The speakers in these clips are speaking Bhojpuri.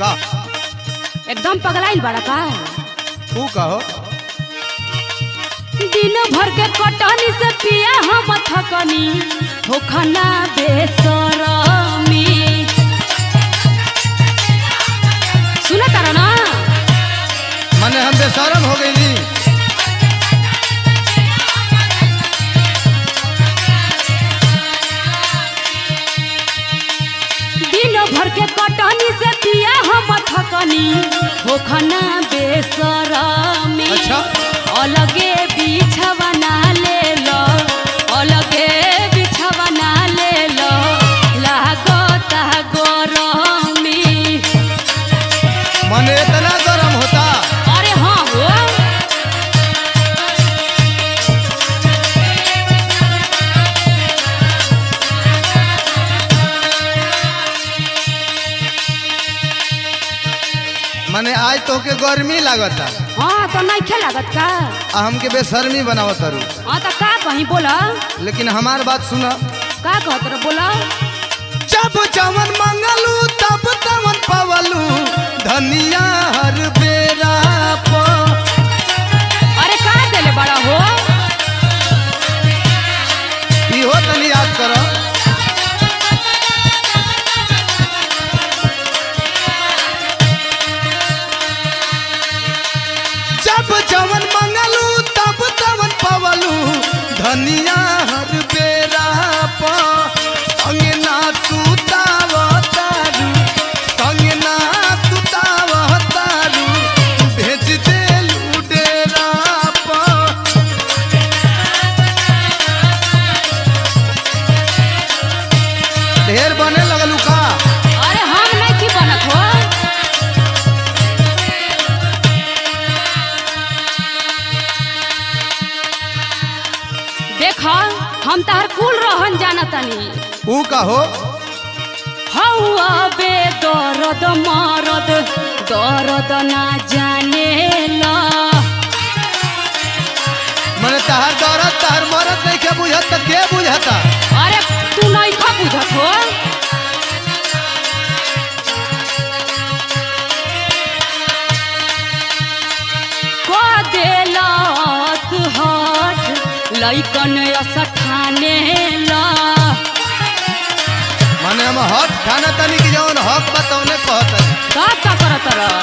का एकदम पगलाइल बड़ा का। तू कहो दिन भर के कटनी से पिया हम थकनी होखना बेसरमी। सुना तारा ना माने हम बेशरम हो गई नी। दिन भर के कटनी से पिया हम थकनी होखना बेसरमी। अच्छा अलगे बिछवना ले लो अलगे बिछवना ले लो लागता गरमी। माने इतना गरम होता। अरे हाँ हो माने आज तो के गर्मी लागता हाँ तो नहीं खे लागत का। आ हमके बेशर्मी बनावत तारू। हाँ तो का कहीं बोला लेकिन हमार बात सुना। का कहत रह बोला। जब जवन मंगलू तब तवन पवलू धनिया हर बेरा प। अरे का देले बड़ा हो इहो तनी याद करो। जब जवन मंगलू तब तवन पवलू धनिया हर बेरा प। संग ना सुतावतारू संग ना सुतावतारू भेज देलू डेरा प। ढेर बने लगलू का। अरे हम नहीं की बनत हो। देखा हम तार कुल रहन जाना तनी। ऊ का हो हौआ बे दर्द मरद दर्द ना जाने ला। मने तहार दौरत तहार मरत नहीं के बुझत त के बुझता। अरे तू नहीं खा बुझत हो। को देलत हट लइकन असठाने ला। माने हम हक खाना तनी की जौन हक बताउने कहत। का करत रह।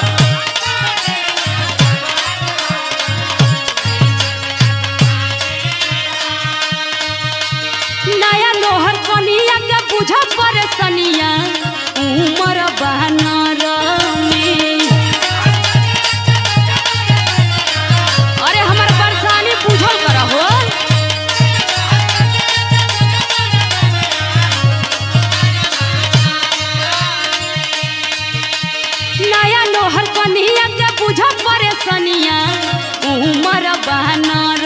नया नोहर कनिया के बुझ परेशानिया उमर बहनर में। अरे हमर परेशानी बुझल कर हो। नया नोहर कनिया के बुझ परेशानिया उमर बहनर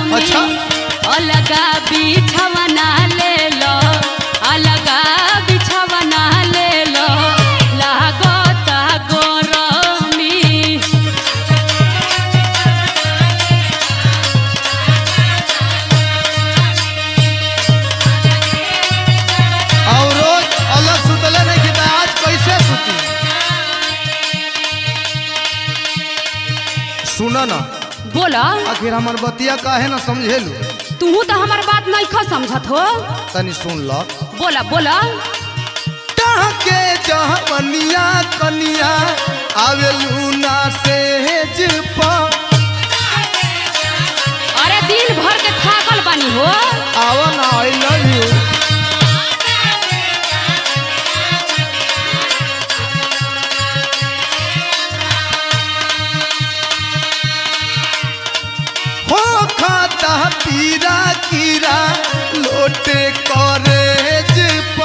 में। अच्छा। अलगा बिछवना ले लो अलगा बिछवना ले लो लागता गरमी। और रोज अलग सुतले नहीं की त आज कैसे सुती। सुना ना बोला आखिर हमर बतिया काहे ना समझेलू। तू तो हमार बात नहीं खा समझत हो। तनी सुन ल। बोला बोला के जहवनिया कनिया आवेलू ना सेज प। अरे दिन भर के थाकल बानी हो। आवा ना आई लव यू। हो खाता पीरा कीरा लोटे करेज प।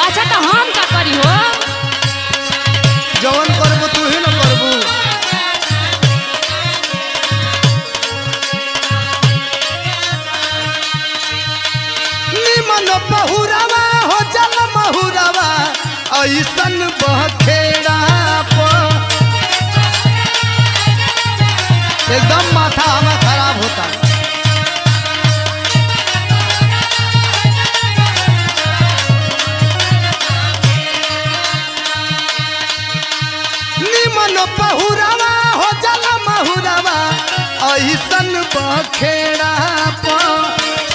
अच्छा तो हम का करी हो। जवन करबू तू ही न करबू। निमन बहुरावा हो जल बहुरावा ऐसन बखेड़ा प। एकदम माथा हमें खराब होता। कवनो पहुरावा हो जाला महुरावा ऐसन बखेड़ा प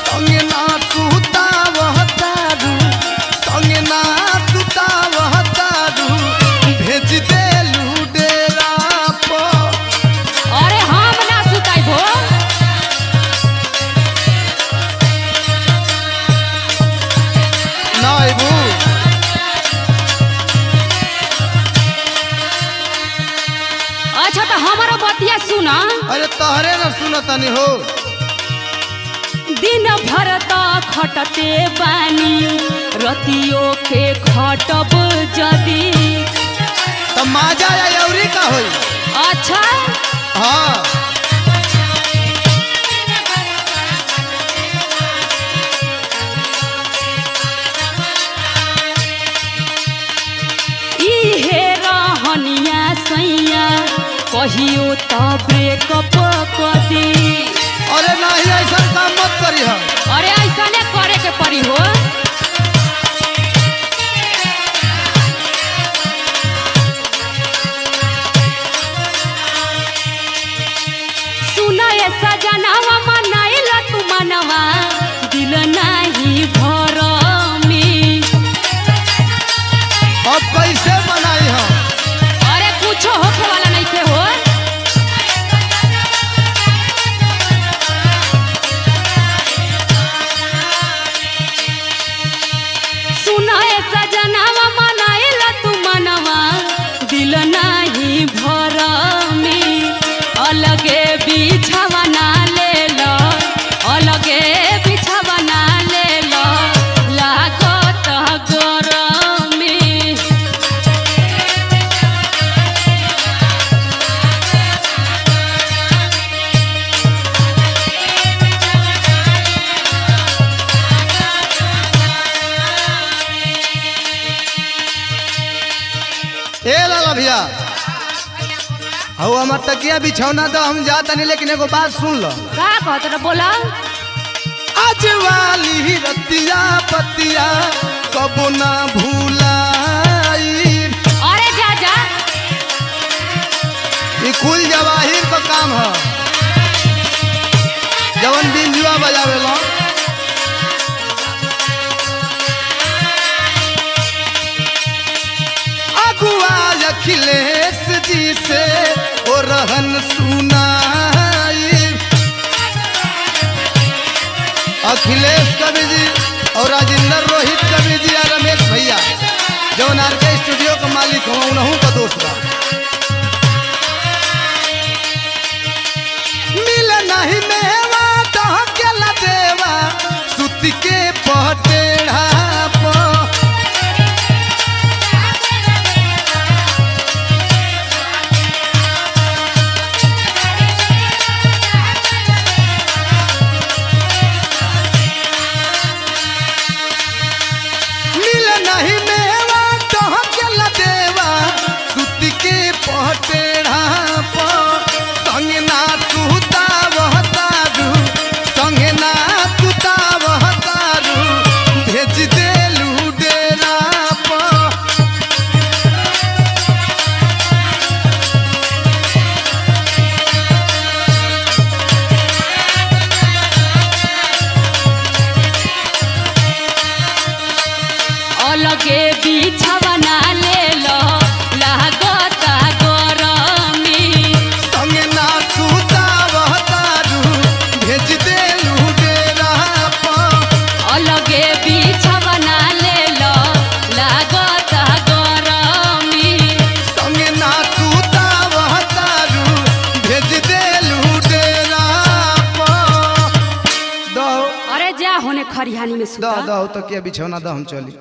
संगे ना सुतावह तारू संगे ना सुतावह तारू भेज देलू डेरा प अरे हम ना सुताइबो ना अइबू अच्छा तो हमारो बतिया सुना अरे तहरे न सुनतनी हो दिन भर त खटते बानी रतियो के खटब जदी त माजा या अउरी का होई अच्छा हाँ इहे रहनिया सैया कहियो त ब्रेकअप कदी अरे नहीं ऐसा काम मत करी हम अरे ऐसा ने करे के पड़ी हो सुना ऐसा जनावा मनाइला तू मनवा दिल नहीं भर में अब कैसे बनाई हम अरे कुछो होखे वाला नहीं थे हो सुना ऐसा जनावा मनाइला तू मनवा दिल नहीं भर में अलगे बिछावा ना ले लो अलगे बिछावा ना ले लो लागत गरम में ए लाला भैया हऊ हमार तकिया बिछौना तो हम जाता नहीं लेकिन एगो बात सुन लो का कहत रहा बोला आज वाली रतिया पतिया कबो ना भूलाई अरे जा जा ये कुल जवाहिर का काम है जवन बिंजुआ बजावे लो अगुआ अखिलेश जी से ओ रहन सुनाई अखिलेश कवि जी और राजेंद्र रोहित कवि जी और रमेश भैया जौन आर के स्टूडियो का मालिक हो उनहू का दोस्त बा मिल नहीं मेवा दह के लदेवा सुत के पटेढ़ा प मिल नहीं मेवा दह के लदेवा सुत के पटेढ़ा प संगे ना सुतावह तारू संगे ना सुतावह तारू भेज देलू डेरा प अलगे बिछावा ना ले लो लागत गरम में संगे ना सुतावह तारू भेज देलू डेरा प अलगे बिछावा ना ले लो लागत गरम में संगे ना सुतावह तारू भेज देलू डेरा प दो अरे जा होने खरिहानी में दो सुता दो तकिया बिछौना दो हम चली